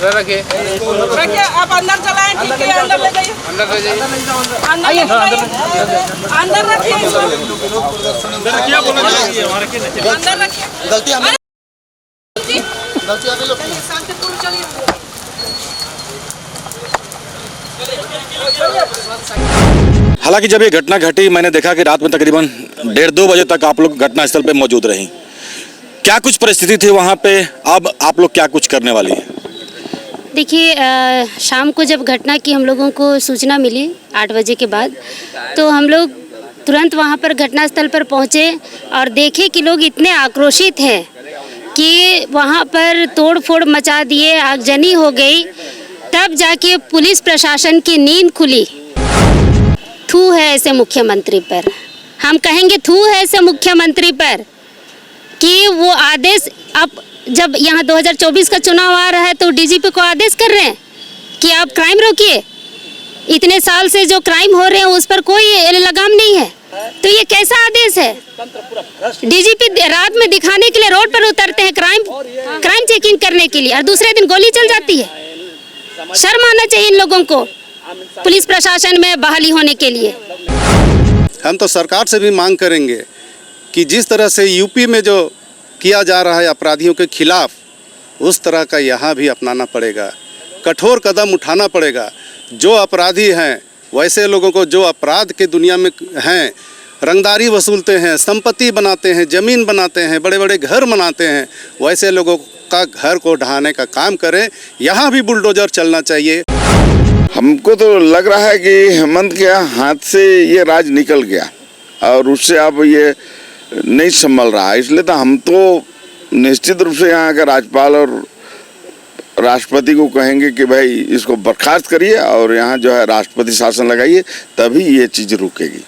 रखिए, आप अंदर चलाएं, ठीक है, अंदर ले जाइए, अंदर ले जाइए, अंदर रखिए इसको, क्या बोला अंदर रखिए, गलती हमें, गलती हमें लोग की, शांतिपूर्ण चलिए। हालांकि जब ये घटना घटी मैंने देखा कि रात में तकरीबन 1:30-2 बजे तक आप लोग घटनास्थल पे मौजूद रहीं। क्या कुछ परिस्थिति थी वहाँ पे, अब आप लोग क्या कुछ करने वाली हैं? देखिए, शाम को जब घटना की हम लोगों को सूचना मिली 8 बजे के बाद, तो हम लोग तुरंत वहाँ पर घटनास्थल पर पहुँचे और देखे कि लोग इतने आक्रोशित हैं कि वहाँ पर तोड़ फोड़ मचा दिए, आगजनी हो गई। तब जाके पुलिस प्रशासन की नींद खुली। थू है ऐसे मुख्यमंत्री पर, हम कहेंगे थू है ऐसे मुख्यमंत्री पर कि वो आदेश, अब जब यहाँ 2024 का चुनाव आ रहा है तो डीजीपी को आदेश कर रहे हैं कि आप क्राइम रोकिए। इतने साल से जो क्राइम हो रहे हैं उस पर कोई लगाम नहीं है, तो ये कैसा आदेश है? डीजीपी रात में दिखाने के लिए रोड पर उतरते हैं क्राइम चेकिंग करने के लिए, और दूसरे दिन गोली चल जाती है। शर्म आना चाहिए इन लोगों को पुलिस प्रशासन में बहाली होने के लिए। हम तो सरकार से भी मांग करेंगे कि जिस तरह से यूपी में जो किया जा रहा है अपराधियों के खिलाफ, उस तरह का यहाँ भी अपनाना पड़ेगा, कठोर कदम उठाना पड़ेगा। जो अपराधी हैं, वैसे लोगों को जो अपराध के दुनिया में हैं, रंगदारी वसूलते हैं, संपत्ति बनाते हैं, ज़मीन बनाते हैं, बड़े बड़े घर बनाते हैं, वैसे लोगों का घर को ढहाने का काम करें। यहाँ भी बुलडोजर चलना चाहिए। हमको तो लग रहा है कि हेमंत के हाथ से ये राज निकल गया और उससे अब ये नहीं संभल रहा है। इसलिए तो हम तो निश्चित रूप से यहाँ के राज्यपाल और राष्ट्रपति को कहेंगे कि भाई इसको बर्खास्त करिए और यहाँ जो है राष्ट्रपति शासन लगाइए, तभी ये चीज़ रुकेगी।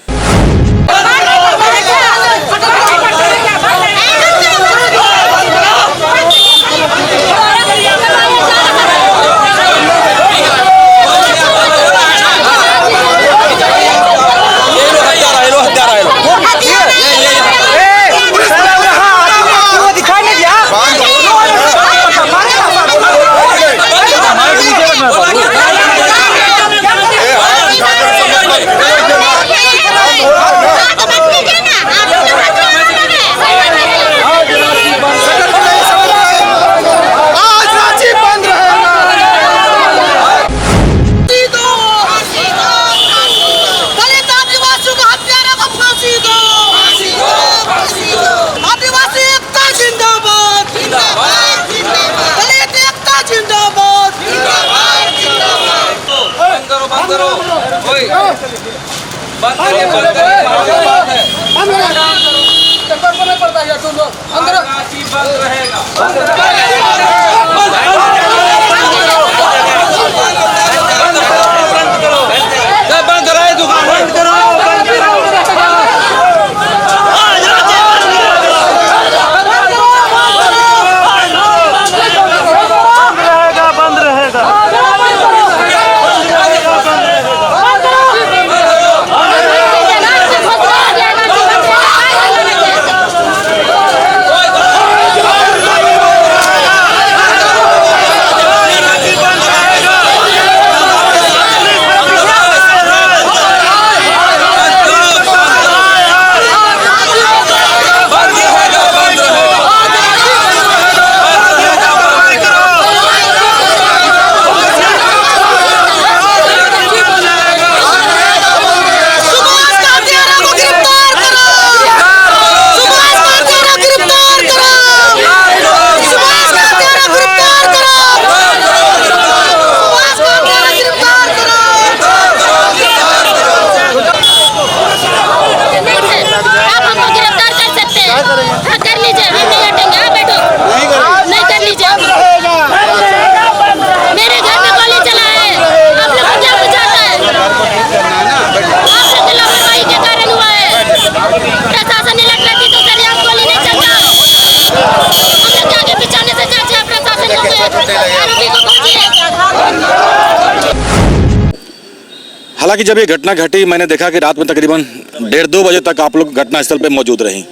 हालांकि जब ये घटना घटी मैंने देखा कि रात में तकरीबन 1:30-2 बजे तक आप लोग घटनास्थल पे मौजूद रहीं।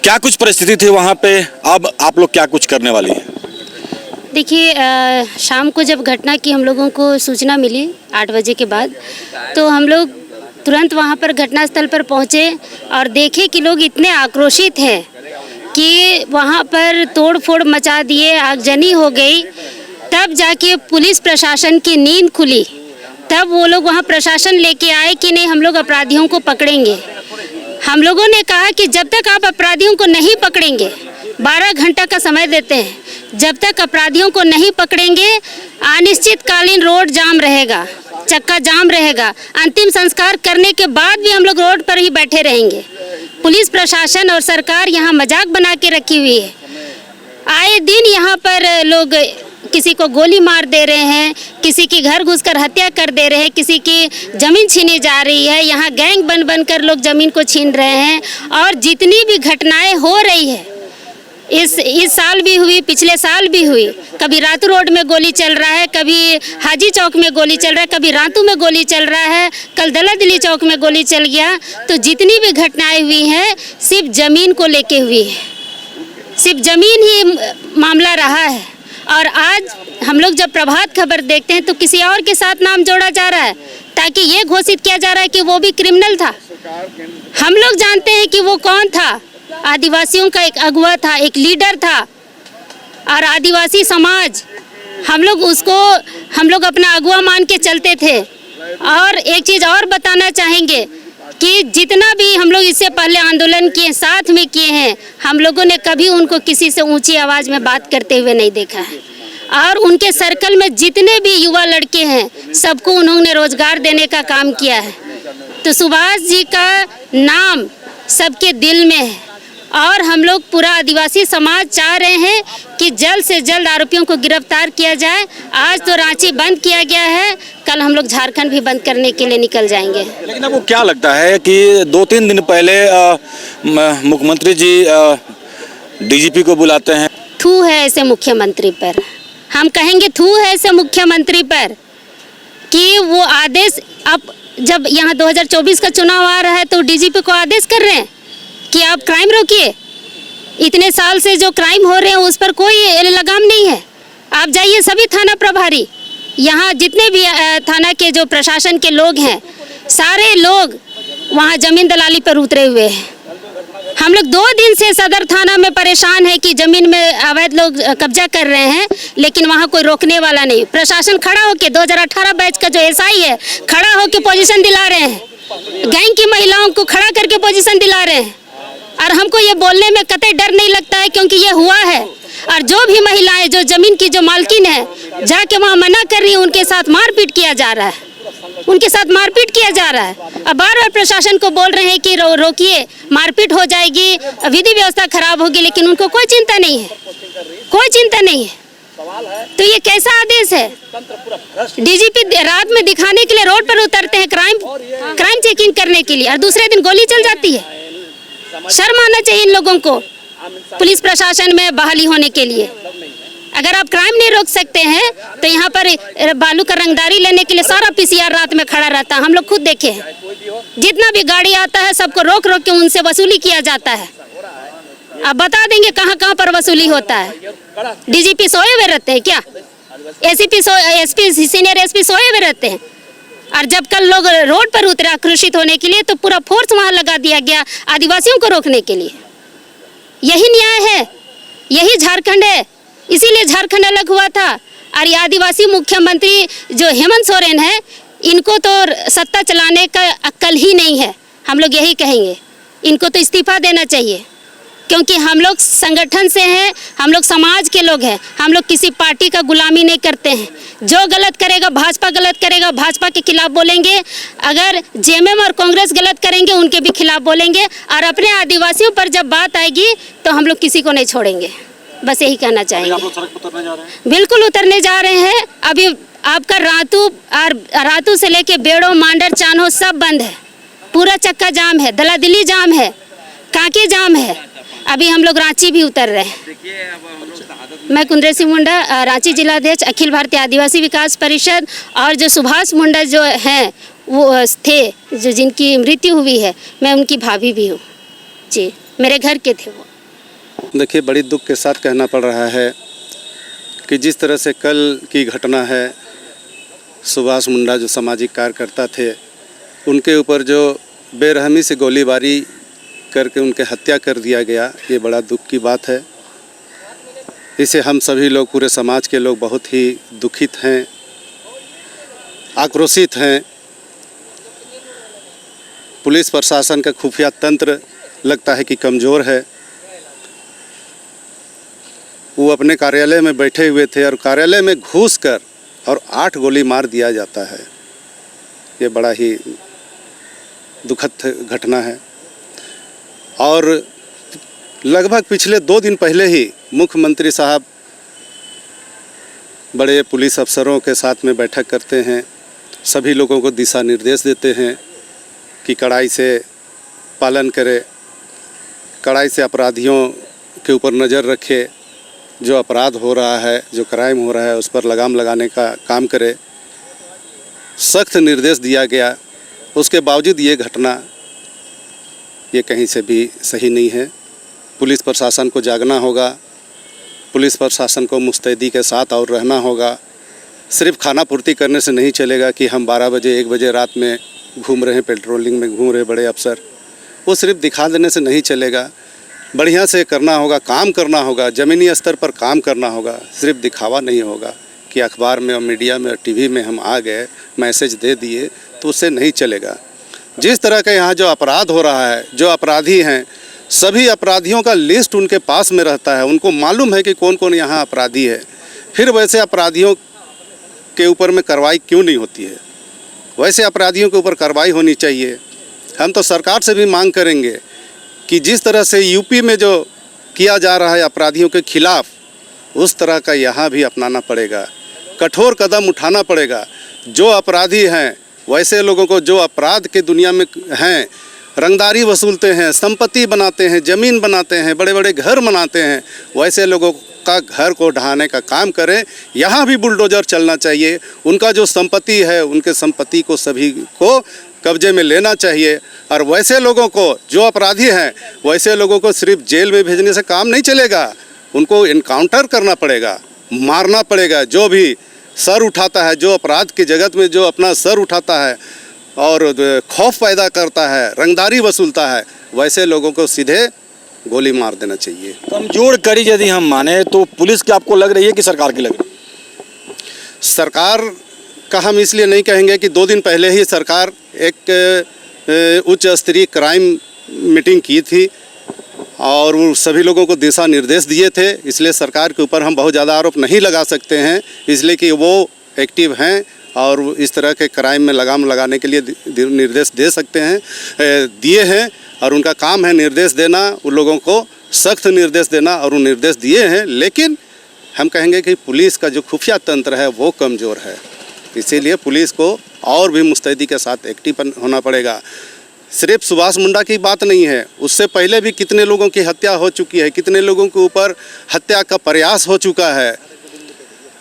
क्या कुछ परिस्थिति थी वहाँ पे, अब आप लोग क्या कुछ करने वाली हैं? देखिए शाम को जब घटना की हम लोगों को सूचना मिली 8 बजे के बाद, तो हम लोग तुरंत वहाँ पर घटनास्थल पर पहुँचे और देखे कि लोग इतने आक्रोशित हैं कि वहाँ पर तोड़ फोड़ मचा दिए, आगजनी हो गई। तब जाके पुलिस प्रशासन की नींद खुली, तब वो लोग वहाँ प्रशासन लेके आए कि नहीं हम लोग अपराधियों को पकड़ेंगे। हम लोगों ने कहा कि जब तक आप अपराधियों को नहीं पकड़ेंगे, 12 घंटा का समय देते हैं, जब तक अपराधियों को नहीं पकड़ेंगे अनिश्चितकालीन रोड जाम रहेगा, चक्का जाम रहेगा। अंतिम संस्कार करने के बाद भी हम लोग रोड पर ही बैठे रहेंगे। पुलिस प्रशासन और सरकार यहाँ मजाक बना के रखी हुई है। आए दिन यहाँ पर लोग किसी को गोली मार दे रहे हैं, किसी की घर घुसकर हत्या कर दे रहे हैं, किसी की ज़मीन छीनी जा रही है। यहाँ गैंग बन कर लोग ज़मीन को छीन रहे हैं। और जितनी भी घटनाएं हो रही है, इस साल भी हुई, पिछले साल भी हुई। कभी रातू रोड में गोली चल रहा है, कभी हाजी चौक में गोली चल रहा है, कभी रातू में गोली चल रहा है, कल दलादिली चौक में गोली चल गया। तो जितनी भी घटनाएं हुई हैं सिर्फ ज़मीन को लेके हुई है, सिर्फ ज़मीन ही मामला रहा है। और आज हम लोग जब प्रभात खबर देखते हैं तो किसी और के साथ नाम जोड़ा जा रहा है, ताकि ये घोषित किया जा रहा है कि वो भी क्रिमिनल था। हम लोग जानते हैं कि वो कौन था। आदिवासियों का एक अगुवा था, एक लीडर था। और आदिवासी समाज हम लोग अपना अगुवा मान के चलते थे। और एक चीज़ और बताना चाहेंगे कि जितना भी हम लोग इससे पहले आंदोलन किए, साथ में किए हैं, हम लोगों ने कभी उनको किसी से ऊंची आवाज़ में बात करते हुए नहीं देखा है। और उनके सर्कल में जितने भी युवा लड़के हैं सबको उन्होंने रोजगार देने का काम किया है। तो सुभाष जी का नाम सबके दिल में है। और हम लोग पूरा आदिवासी समाज चाह रहे हैं कि जल्द से जल्द आरोपियों को गिरफ्तार किया जाए। आज तो रांची बंद किया गया है, कल हम लोग झारखंड भी बंद करने के लिए निकल जाएंगे। लेकिन आपको क्या लगता है कि 2-3 दिन पहले मुख्यमंत्री जी डीजीपी को बुलाते हैं? थू है ऐसे मुख्यमंत्री पर, हम कहेंगे थू है ऐसे मुख्यमंत्री पर कि वो आदेश, अब जब यहाँ 2024 का चुनाव आ रहा है तो डीजीपी को आदेश कर रहे हैं कि आप क्राइम रोकिए। इतने साल से जो क्राइम हो रहे हैं उस पर कोई लगाम नहीं है। आप जाइए सभी थाना प्रभारी, यहाँ जितने भी थाना के जो प्रशासन के लोग हैं, सारे लोग वहाँ ज़मीन दलाली पर उतरे हुए हैं। हम लोग 2 दिन से सदर थाना में परेशान है कि ज़मीन में अवैध लोग कब्जा कर रहे हैं, लेकिन वहाँ कोई रोकने वाला नहीं। प्रशासन खड़ा होकर 2018 बैच का जो एसआई है खड़ा होकर पोजीशन दिला रहे हैं, गैंग की महिलाओं को खड़ा करके पोजीशन दिला रहे हैं। और हमको ये बोलने में कतई डर नहीं लगता है, क्योंकि ये हुआ है। और जो भी महिलाएं जो ज़मीन की जो मालकिन है जाके वहाँ मना कर रही है, उनके साथ मारपीट किया जा रहा है, उनके साथ मारपीट किया जा रहा है। अब बार बार प्रशासन को बोल रहे हैं कि रोकिए, मारपीट हो जाएगी, विधि व्यवस्था खराब होगी, लेकिन उनको कोई चिंता नहीं है, कोई चिंता नहीं है। तो ये कैसा आदेश है? डीजीपी रात में दिखाने के लिए रोड पर उतरते हैं क्राइम चेकिंग करने के लिए, और दूसरे दिन गोली चल जाती है। शर्म आना चाहिए इन लोगों को पुलिस प्रशासन में बहाली होने के लिए। अगर आप क्राइम नहीं रोक सकते हैं तो यहाँ पर बालू का रंगदारी लेने के लिए सारा पीसीआर रात में खड़ा रहता है। हम लोग खुद देखे हैं, जितना भी गाड़ी आता है सबको रोक रोक के उनसे वसूली किया जाता है। आप बता देंगे कहाँ कहाँ पर वसूली होता है। डीजीपी सोए हुए रहते हैं क्या? एसपी सीनियर एसपी सोए हुए रहते हैं? और जब कल लोग रोड पर उतरे आक्रोशित होने के लिए तो पूरा फोर्स वहाँ लगा दिया गया आदिवासियों को रोकने के लिए। यही न्याय है, यही झारखंड है, इसीलिए झारखंड अलग हुआ था। और ये आदिवासी मुख्यमंत्री जो हेमंत सोरेन है, इनको तो सत्ता चलाने का अक्ल ही नहीं है। हम लोग यही कहेंगे, इनको तो इस्तीफा देना चाहिए, क्योंकि हम लोग संगठन से हैं, हम लोग समाज के लोग हैं, हम लोग किसी पार्टी का गुलामी नहीं करते हैं। जो गलत करेगा, भाजपा गलत करेगा, भाजपा के खिलाफ बोलेंगे। अगर जेएमएम और कांग्रेस गलत करेंगे, उनके भी खिलाफ बोलेंगे। और अपने आदिवासियों पर जब बात आएगी तो हम लोग किसी को नहीं छोड़ेंगे। बस यही कहना चाहेंगे। आप लोग सड़क पर उतरने जा रहे हैं? बिल्कुल उतरने जा रहे हैं। अभी आपका रातू से लेके बेड़ो, मांडर, चानो सब बंद है, पूरा चक्का जाम है, दलादिली जाम है, कांके जाम है। अभी हम लोग रांची भी उतर रहे हैं। मैं कुंद्रे सिंह मुंडा, रांची जिलाध्यक्ष, अखिल भारतीय आदिवासी विकास परिषद। और जो सुभाष मुंडा जो हैं वो थे, जो जिनकी मृत्यु हुई है, मैं उनकी भाभी भी हूँ जी, मेरे घर के थे वो। देखिए, बड़ी दुख के साथ कहना पड़ रहा है कि जिस तरह से कल की घटना है, सुभाष मुंडा जो सामाजिक कार्यकर्ता थे, उनके ऊपर जो बेरहमी से गोलीबारी करके उनके हत्या कर दिया गया, ये बड़ा दुख की बात है। इसे हम सभी लोग, पूरे समाज के लोग बहुत ही दुखित हैं, आक्रोशित हैं। पुलिस प्रशासन का खुफिया तंत्र लगता है कि कमज़ोर है। वो अपने कार्यालय में बैठे हुए थे और कार्यालय में घुसकर और 8 गोली मार दिया जाता है। ये बड़ा ही दुखद घटना है। और लगभग पिछले 2 दिन पहले ही मुख्यमंत्री साहब बड़े पुलिस अफसरों के साथ में बैठक करते हैं, सभी लोगों को दिशा निर्देश देते हैं कि कड़ाई से पालन करें, कड़ाई से अपराधियों के ऊपर नज़र रखे, जो अपराध हो रहा है, जो क्राइम हो रहा है, उस पर लगाम लगाने का काम करे। सख्त निर्देश दिया गया, उसके बावजूद ये घटना ये कहीं से भी सही नहीं है। पुलिस प्रशासन को जागना होगा, पुलिस प्रशासन को मुस्तैदी के साथ और रहना होगा। सिर्फ खाना पूर्ति करने से नहीं चलेगा कि हम 12 बजे 1 बजे रात में घूम रहे हैं, पेट्रोलिंग में घूम रहे बड़े अफसर, वो सिर्फ दिखा देने से नहीं चलेगा। बढ़िया से करना होगा, काम करना होगा, ज़मीनी स्तर पर काम करना होगा। सिर्फ दिखावा नहीं होगा कि अखबार में और मीडिया में और टीवी में हम आ गए, मैसेज दे दिए, तो उससे नहीं चलेगा। जिस तरह का यहाँ जो अपराध हो रहा है, जो अपराधी हैं, सभी अपराधियों का लिस्ट उनके पास में रहता है। उनको मालूम है कि कौन कौन यहाँ अपराधी है। फिर वैसे अपराधियों के ऊपर में कार्रवाई क्यों नहीं होती है? वैसे अपराधियों के ऊपर कार्रवाई होनी चाहिए। हम तो सरकार से भी मांग करेंगे कि जिस तरह से यूपी में जो किया जा रहा है अपराधियों के खिलाफ, उस तरह का यहाँ भी अपनाना पड़ेगा, कठोर कदम उठाना पड़ेगा। जो अपराधी हैं, वैसे लोगों को जो अपराध के दुनिया में हैं, रंगदारी वसूलते हैं, संपत्ति बनाते हैं, ज़मीन बनाते हैं, बड़े बड़े घर बनाते हैं, वैसे लोगों का घर को ढहाने का काम करें। यहाँ भी बुलडोज़र चलना चाहिए। उनका जो संपत्ति है, उनके संपत्ति को सभी को कब्जे में लेना चाहिए। और वैसे लोगों को, जो अपराधी हैं, वैसे लोगों को सिर्फ जेल में भेजने से काम नहीं चलेगा। उनको इनकाउंटर करना पड़ेगा, मारना पड़ेगा। जो भी सर उठाता है, जो अपराध की जगत में जो अपना सर उठाता है और खौफ पैदा करता है, रंगदारी वसूलता है, वैसे लोगों को सीधे गोली मार देना चाहिए। कमजोर कड़ी यदि हम माने तो पुलिस की आपको लग रही है कि सरकार की लग रही है? सरकार का हम इसलिए नहीं कहेंगे कि 2 दिन पहले ही सरकार एक उच्च स्तरीय क्राइम मीटिंग की थी और वो सभी लोगों को दिशा निर्देश दिए थे। इसलिए सरकार के ऊपर हम बहुत ज़्यादा आरोप नहीं लगा सकते हैं, इसलिए कि वो एक्टिव हैं और इस तरह के क्राइम में लगाम लगाने के लिए निर्देश दे सकते हैं, दिए हैं। और उनका काम है निर्देश देना, उन लोगों को सख्त निर्देश देना, और वो निर्देश दिए हैं। लेकिन हम कहेंगे कि पुलिस का जो खुफिया तंत्र है वो कमज़ोर है। इसीलिए पुलिस को और भी मुस्तैदी के साथ एक्टिव होना पड़ेगा। सिर्फ सुभाष मुंडा की बात नहीं है, उससे पहले भी कितने लोगों की हत्या हो चुकी है, कितने लोगों के ऊपर हत्या का प्रयास हो चुका है।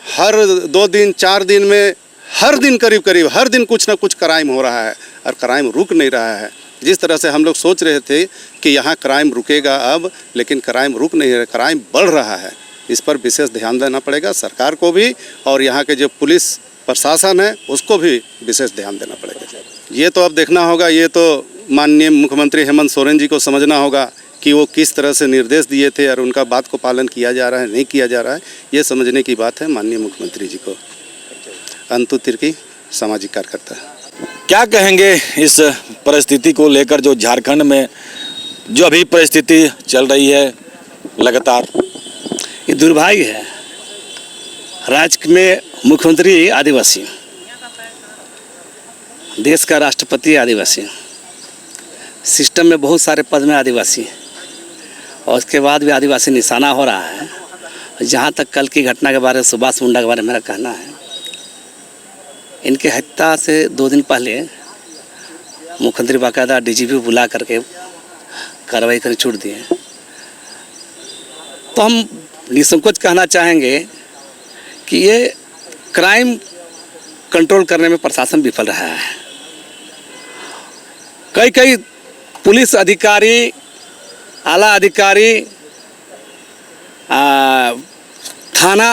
हर 2 दिन 4 दिन में, हर दिन करीब हर दिन कुछ ना कुछ क्राइम हो रहा है और क्राइम रुक नहीं रहा है। जिस तरह से हम लोग सोच रहे थे कि यहाँ क्राइम रुकेगा अब, लेकिन क्राइम रुक नहीं रहा, क्राइम बढ़ रहा है। इस पर विशेष ध्यान देना पड़ेगा सरकार को भी, और यहाँ के जो पुलिस प्रशासन है उसको भी विशेष ध्यान देना पड़ेगा। ये तो अब देखना होगा, ये तो माननीय मुख्यमंत्री हेमंत सोरेन जी को समझना होगा कि वो किस तरह से निर्देश दिए थे और उनका बात को पालन किया जा रहा है, नहीं किया जा रहा है, ये समझने की बात है माननीय मुख्यमंत्री जी को। अंतु तिर्की, सामाजिक कार्यकर्ता। क्या कहेंगे इस परिस्थिति को लेकर, जो झारखंड में जो अभी परिस्थिति चल रही है लगातार? ये दुर्भाग्य है। राज्य में मुख्यमंत्री आदिवासी, देश का राष्ट्रपति आदिवासी, सिस्टम में बहुत सारे पद में आदिवासी, और उसके बाद भी आदिवासी निशाना हो रहा है। जहाँ तक कल की घटना के बारे में, सुभाष मुंडा के बारे में मेरा कहना है, इनके हत्या से 2 दिन पहले मुख्यमंत्री बाकायदा डीजीपी बुला करके कार्रवाई कर छूट दिए। तो हम निसंकोच कहना चाहेंगे कि ये क्राइम कंट्रोल करने में प्रशासन विफल रहा है। कई पुलिस अधिकारी, आला अधिकारी थाना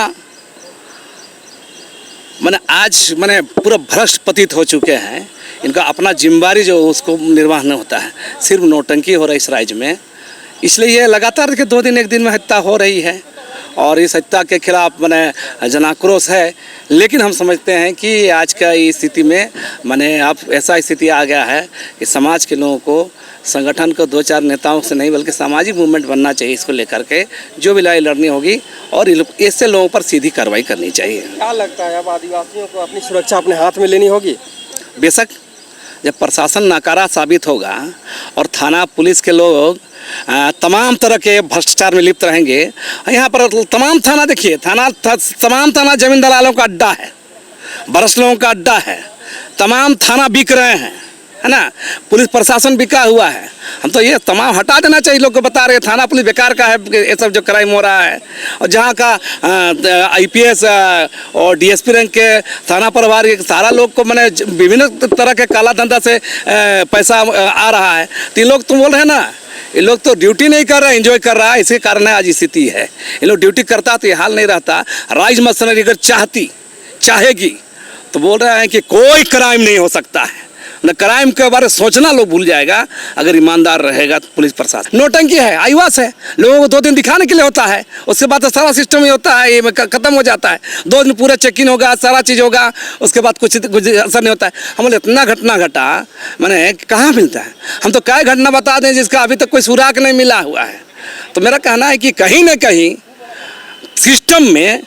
मैंने आज मैंने पूरा भ्रष्ट पतित हो चुके हैं। इनका अपना जिम्मेदारी जो उसको निर्वाह नहीं होता है, सिर्फ नौटंकी हो रही है इस राज्य में। इसलिए ये लगातार कि 2 दिन 1 दिन में हत्या हो रही है और इस हत्या के खिलाफ मैंने जनाक्रोश है। लेकिन हम समझते हैं कि आज का इस स्थिति में मैंने अब ऐसा स्थिति आ गया है कि समाज के लोगों को, संगठन को 2-4 नेताओं से नहीं बल्कि सामाजिक मूवमेंट बनना चाहिए इसको लेकर के, जो भी लड़ाई लड़नी होगी और ऐसे लोगों पर सीधी कार्रवाई करनी चाहिए। क्या लगता है अब आदिवासियों को अपनी सुरक्षा अपने हाथ में लेनी होगी? बेशक जब प्रशासन नाकारा साबित होगा और थाना पुलिस के लोग तमाम तरह के भ्रष्टाचार में लिप्त रहेंगे। यहाँ पर तमाम थाना देखिए, तमाम थाना जमीन दलालों का अड्डा है, भ्रष्ट लोगों का अड्डा है, तमाम थाना बिक रहे हैं, है ना, पुलिस प्रशासन बिका हुआ है। हम तो ये तमाम हटा देना चाहिए। लोग को बता रहे थाना पुलिस बेकार का है, ये सब जो क्राइम हो रहा है। और जहाँ का IPS और DSP रैंक के थाना प्रभारी सारा लोग को मैंने विभिन्न तरह के काला धंधा से पैसा आ रहा है। तो ये लोग तुम बोल रहे हैं ना, ये लोग तो ड्यूटी नहीं कर रहा है, एंजॉय कर रहा है। इसी कारण आज स्थिति है। ये लोग ड्यूटी करता तो ये हाल नहीं रहता। राइज मशीनरी अगर चाहेगी तो बोल रहे हैं कि कोई क्राइम नहीं हो सकता है। न क्राइम के बारे में सोचना लोग भूल जाएगा अगर ईमानदार रहेगा तो पुलिस प्रशासन। नौटंकी है, आईवास है, लोगों को 2 दिन दिखाने के लिए होता है, उसके बाद तो सारा सिस्टम ही होता है, ये खत्म हो जाता है। 2 दिन पूरा चेक इन होगा, सारा चीज़ होगा, उसके बाद कुछ असर नहीं होता है। हम बोले इतना घटना घटा, मैंने कहाँ मिलता है? हम तो क्या घटना बता दें जिसका अभी तक कोई सुराग नहीं मिला हुआ है। तो मेरा कहना है कि कहीं ना कहीं सिस्टम में,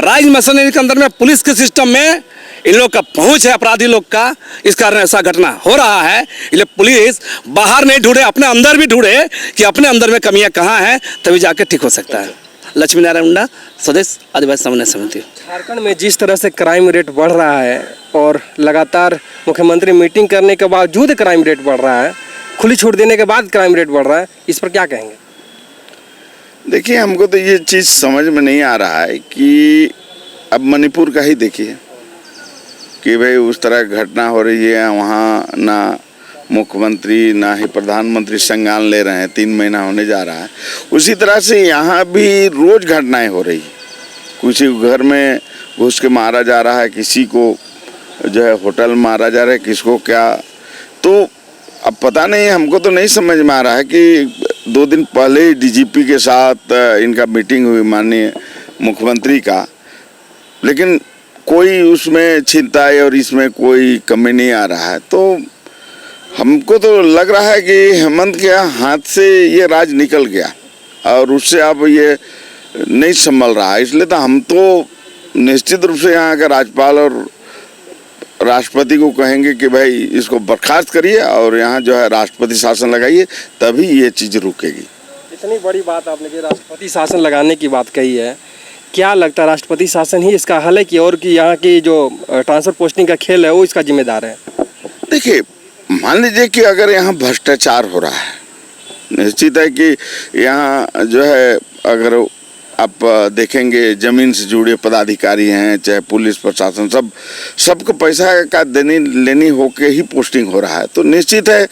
राइज मशीनरी के अंदर में, पुलिस के सिस्टम में इन लोग का पहुंच है, अपराधी लोग का। इस कारण ऐसा घटना हो रहा है। इसलिए पुलिस बाहर नहीं ढूंढे, अपने अंदर भी ढूंढे कि अपने अंदर में कमियां कहाँ हैं, तभी जाके ठीक हो सकता है। लक्ष्मी नारायण मुंडा, स्वदेश आदिवासी समन्वय समिति। झारखंड में जिस तरह से क्राइम रेट बढ़ रहा है और लगातार मुख्यमंत्री मीटिंग करने के बावजूद क्राइम रेट बढ़ रहा है, खुली छूट देने के बाद क्राइम रेट बढ़ रहा है, इस पर क्या कहेंगे? देखिए, हमको तो ये चीज़ समझ में नहीं आ रहा है कि अब मणिपुर का ही देखिए कि भाई उस तरह घटना हो रही है, वहाँ ना मुख्यमंत्री ना ही प्रधानमंत्री संज्ञान ले रहे हैं, 3 महीना होने जा रहा है। उसी तरह से यहाँ भी रोज़ घटनाएं हो रही, किसी को घर में घुस के मारा जा रहा है, किसी को जो है होटल मारा जा रहा है, किसको क्या। तो अब पता नहीं, हमको तो नहीं समझ में आ रहा है कि 2 दिन पहले DGP के साथ इनका मीटिंग हुई माननीय मुख्यमंत्री का, लेकिन कोई उसमें चिंता है और इसमें कोई कमी नहीं आ रहा है। तो हमको तो लग रहा है कि हेमंत के हाथ से ये राज निकल गया और उससे अब ये नहीं संभल रहा है। इसलिए तो हम तो निश्चित रूप से यहाँ के राज्यपाल और राष्ट्रपति को कहेंगे कि भाई इसको बर्खास्त करिए और यहाँ जो है राष्ट्रपति शासन लगाइए, तभी ये चीज़ रुकेगी। इतनी बड़ी बात आपने जो राष्ट्रपति शासन लगाने की बात कही है, क्या लगता है राष्ट्रपति शासन ही इसका हल है कि और कि यहाँ की जो ट्रांसफर पोस्टिंग का खेल है वो इसका जिम्मेदार है? देखिए, मान लीजिए कि अगर यहाँ भ्रष्टाचार हो रहा है, निश्चित है कि यहाँ जो है अगर आप देखेंगे ज़मीन से जुड़े पदाधिकारी हैं, चाहे पुलिस प्रशासन, सबको पैसा का देनी लेनी होके ही पोस्टिंग हो रहा है। तो निश्चित है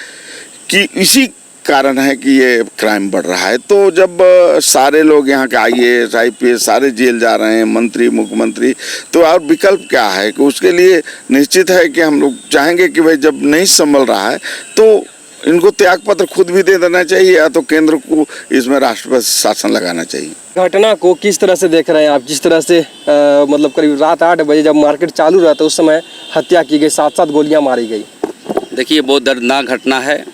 कि इसी कारण है कि ये क्राइम बढ़ रहा है। तो जब सारे लोग यहाँ के IAS IPS सारे जेल जा रहे हैं, मंत्री मुख्यमंत्री, तो और विकल्प क्या है कि उसके लिए निश्चित है कि हम लोग चाहेंगे कि भाई जब नहीं संभल रहा है तो इनको त्यागपत्र खुद भी दे देना चाहिए या तो केंद्र को इसमें राष्ट्रपति शासन लगाना चाहिए। घटना को किस तरह से देख रहे हैं आप? जिस तरह से मतलब करीब रात 8 बजे जब मार्केट चालू रहा था उस समय हत्या की गई, 7-7 गोलियां मारी गई। देखिए, बहुत दर्दनाक घटना है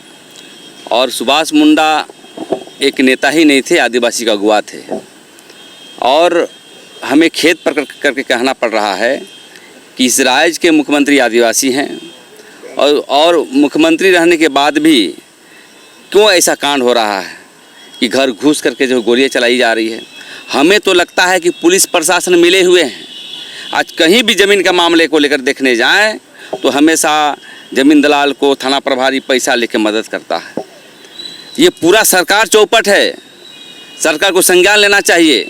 और सुभाष मुंडा एक नेता ही नहीं थे, आदिवासी का अगुवा थे। और हमें खेद पर करके कहना पड़ रहा है कि इस राज्य के मुख्यमंत्री आदिवासी हैं और मुख्यमंत्री रहने के बाद भी क्यों ऐसा कांड हो रहा है कि घर घुस करके जो गोलियां चलाई जा रही है। हमें तो लगता है कि पुलिस प्रशासन मिले हुए हैं। आज कहीं भी ज़मीन का मामले को लेकर देखने जाएं तो हमेशा ज़मीन दलाल को थाना प्रभारी पैसा लेकर मदद करता है। ये पूरा सरकार चौपट है, सरकार को संज्ञान लेना चाहिए।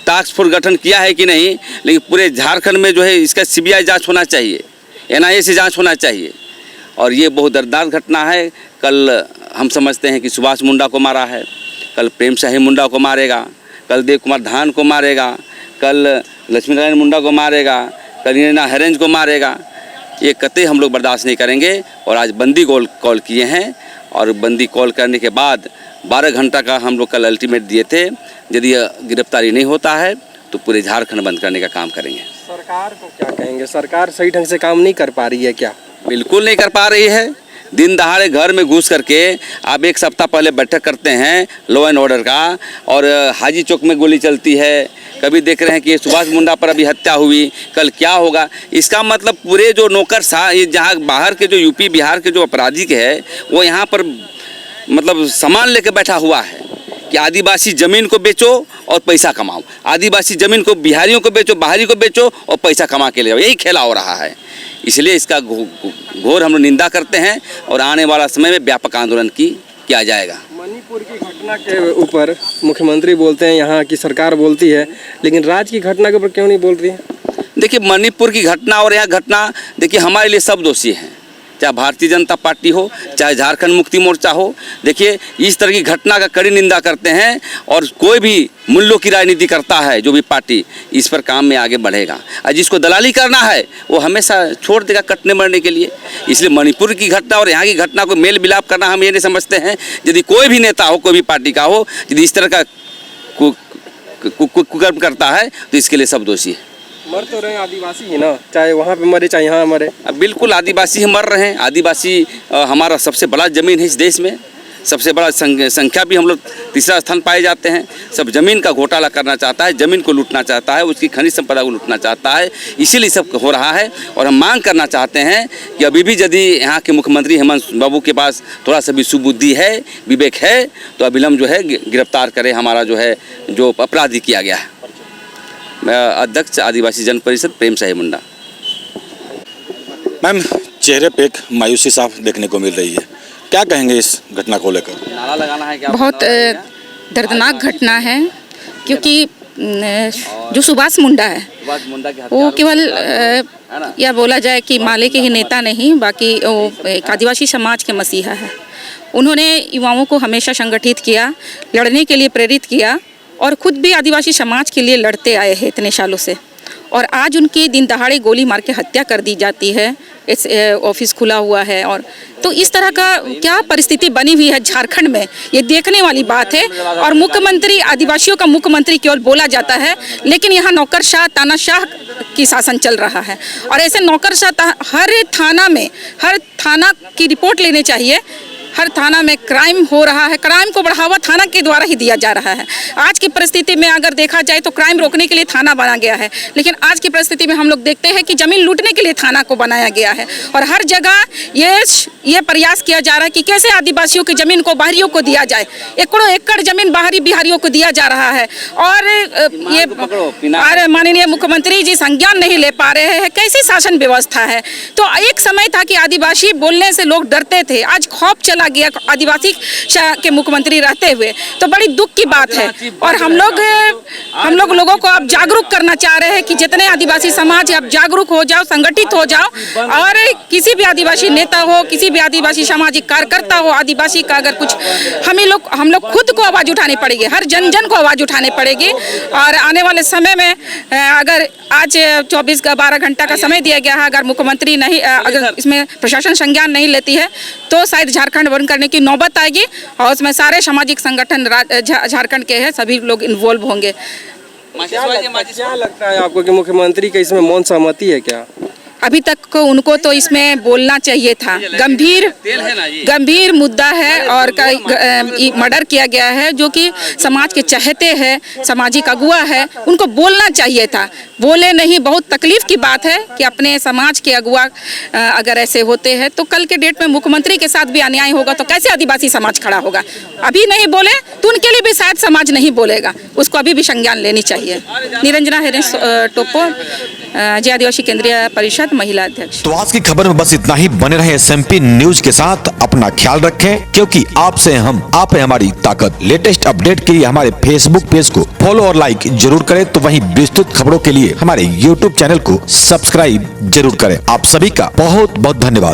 टास्क फोर्स गठन किया है कि नहीं, लेकिन पूरे झारखंड में जो है इसका CBI जांच होना चाहिए, NIA से जांच होना चाहिए। और ये बहुत दर्दनाक घटना है। कल हम समझते हैं कि सुभाष मुंडा को मारा है, कल प्रेम शाही मुंडा को मारेगा, कल देव कुमार धान को मारेगा, कल लक्ष्मी नारायण मुंडा को मारेगा, कल नीना हेरेंज को मारेगा, ये कतई हम लोग बर्दाश्त नहीं करेंगे। और आज बंदी कॉल किए हैं और बंदी कॉल करने के बाद 12 घंटा का हम लोग कल अल्टीमेट दिए थे। यदि गिरफ्तारी नहीं होता है तो पूरे झारखंड बंद करने का काम करेंगे। सरकार को क्या कहेंगे? सरकार सही ढंग से काम नहीं कर पा रही है क्या? बिल्कुल नहीं कर पा रही है। दिन दहाड़े घर में घुस करके आप एक सप्ताह पहले बैठक करते हैं लॉ एंड ऑर्डर का, और हाजी चौक में गोली चलती है, कभी देख रहे हैं कि सुभाष मुंडा पर अभी हत्या हुई, कल क्या होगा। इसका मतलब पूरे जो ये जहाँ बाहर के जो यूपी बिहार के जो अपराधी के है वो यहाँ पर मतलब सामान लेके बैठा हुआ है कि आदिवासी ज़मीन को बेचो और पैसा कमाओ, आदिवासी ज़मीन को बिहारियों को बेचो, बाहरी को बेचो और पैसा कमा के ले जाओ, यही खेला हो रहा है। इसलिए इसका घोर हम लोग निंदा करते हैं और आने वाला समय में व्यापक आंदोलन किया जाएगा। मणिपुर की घटना के ऊपर मुख्यमंत्री बोलते हैं, यहाँ की सरकार बोलती है, लेकिन राज्य की घटना के ऊपर क्यों नहीं बोल रही है? देखिए, मणिपुर की घटना और यहाँ घटना देखिए हमारे लिए सब दोषी हैं, चाहे भारतीय जनता पार्टी हो, चाहे झारखंड मुक्ति मोर्चा हो। देखिए, इस तरह की घटना का कड़ी निंदा करते हैं और कोई भी मूल्यों की राजनीति करता है जो भी पार्टी, इस पर काम में आगे बढ़ेगा। और जिसको दलाली करना है वो हमेशा छोड़ देगा कटने मरने के लिए। इसलिए मणिपुर की घटना और यहाँ की घटना को मेल मिलाप करना हम ये नहीं समझते हैं। यदि कोई भी नेता हो, कोई भी पार्टी का हो, यदि इस तरह का कुकर्म करता है तो इसके लिए सब दोषी है। मर तो रहे आदिवासी ही ना, चाहे वहाँ पे मरे चाहे यहाँ मरे। अब बिल्कुल आदिवासी ही मर रहे हैं। आदिवासी हमारा सबसे बड़ा ज़मीन है इस देश में, सबसे बड़ा संख्या भी हम लोग तीसरा स्थान पाए जाते हैं। सब ज़मीन का घोटाला करना चाहता है, ज़मीन को लूटना चाहता है, उसकी खनिज संपदा को लूटना चाहता है, इसीलिए सब हो रहा है। और हम मांग करना चाहते हैं कि अभी भी यदि यहाँ के मुख्यमंत्री हेमंत बाबू के पास थोड़ा सा भी सुबुद्धि है, विवेक है, तो अविलंब जो है गिरफ्तार करे हमारा जो अपराधी किया गया है। अध्यक्ष आदिवासी जन परिषद प्रेम साही मुंडा। मैम, चेहरे पे एक मायूसी साफ देखने को मिल रही है, क्या कहेंगे इस घटना को लेकर? नारा लगाना है क्या? बहुत दर्दनाक घटना है, क्योंकि जो सुभाष मुंडा है वो केवल यह बोला जाए कि माले के ही नेता नहीं, बाकी वो एक आदिवासी समाज के मसीहा है। उन्होंने युवाओं को हमेशा संगठित किया, लड़ने के लिए प्रेरित किया और खुद भी आदिवासी समाज के लिए लड़ते आए हैं इतने सालों से। और आज उनकी दिन दहाड़े गोली मार के हत्या कर दी जाती है, इस ऑफिस खुला हुआ है। और तो इस तरह का क्या परिस्थिति बनी हुई है झारखंड में, ये देखने वाली बात है। और मुख्यमंत्री, आदिवासियों का मुख्यमंत्री केवल बोला जाता है, लेकिन यहाँ नौकरशाह तानाशाह की शासन चल रहा है। और ऐसे नौकरशाह हर थाना की रिपोर्ट लेने चाहिए। हर थाना में क्राइम हो रहा है, क्राइम को बढ़ावा थाना के द्वारा ही दिया जा रहा है। आज की परिस्थिति में अगर देखा जाए तो क्राइम रोकने के लिए थाना बना गया है, लेकिन आज की परिस्थिति में हम लोग देखते हैं कि ज़मीन लूटने के लिए थाना को बनाया गया है। और हर जगह ये प्रयास किया जा रहा है कि कैसे आदिवासियों की ज़मीन को बाहरियों को दिया जाए। एकड़ों एकड़ ज़मीन बाहरी बिहारियों को दिया जा रहा है और ये माननीय मुख्यमंत्री जी संज्ञान नहीं ले पा रहे हैं। कैसी शासन व्यवस्था है? तो एक समय था कि आदिवासी बोलने से लोग डरते थे, आज खौफ चला गया आदिवासी के मुख्यमंत्री रहते हुए, तो बड़ी दुख की बात है। और हम लोग लोगों को अब जागरूक करना चाह रहे हैं कि जितने आदिवासी समाज है अब जागरूक हो जाओ, संगठित हो जाओ। और किसी भी आदिवासी नेता हो, किसी भी आदिवासी सामाजिक कार्यकर्ता हो, आदिवासी का अगर कुछ हम लोग खुद को आवाज़ उठानी पड़ेगी, हर जन को आवाज़ उठानी पड़ेगी। और आने वाले समय में अगर आज 24-12 घंटा का समय दिया गया है, अगर मुख्यमंत्री नहीं, अगर इसमें प्रशासन संज्ञान नहीं लेती है तो शायद झारखंड बंद करने की नौबत आएगी। और उसमें सारे सामाजिक संगठन झारखंड के हैं, सभी लोग इन्वॉल्व होंगे। क्या लगता है आपको कि मुख्यमंत्री का इसमें मौन सहमति है क्या? अभी तक उनको तो इसमें बोलना चाहिए था। गंभीर मुद्दा है और मर्डर किया गया है, जो कि समाज के चहेते हैं, सामाजिक अगुआ है, उनको बोलना चाहिए था। बोले नहीं। बहुत तकलीफ की बात है कि अपने समाज के अगुआ अगर ऐसे होते हैं तो कल के डेट में मुख्यमंत्री के साथ भी अन्याय होगा तो कैसे आदिवासी समाज खड़ा होगा? अभी नहीं बोले तो उनके लिए भी शायद समाज नहीं बोलेगा, उसको अभी भी संज्ञान लेनी चाहिए। निरंजना हेरेंज टोप्पो, जय आदिवासी केंद्रीय परिषद महिला अध्यक्ष। तो आज की खबर में बस इतना ही। बने रहे SMP न्यूज के साथ, अपना ख्याल रखें, क्योंकि आपसे आप है हमारी ताकत। लेटेस्ट अपडेट के लिए हमारे फेसबुक पेज को फॉलो और लाइक जरूर करें, तो वहीं विस्तृत खबरों के लिए हमारे YouTube चैनल को सब्सक्राइब जरूर करें। आप सभी का बहुत बहुत धन्यवाद।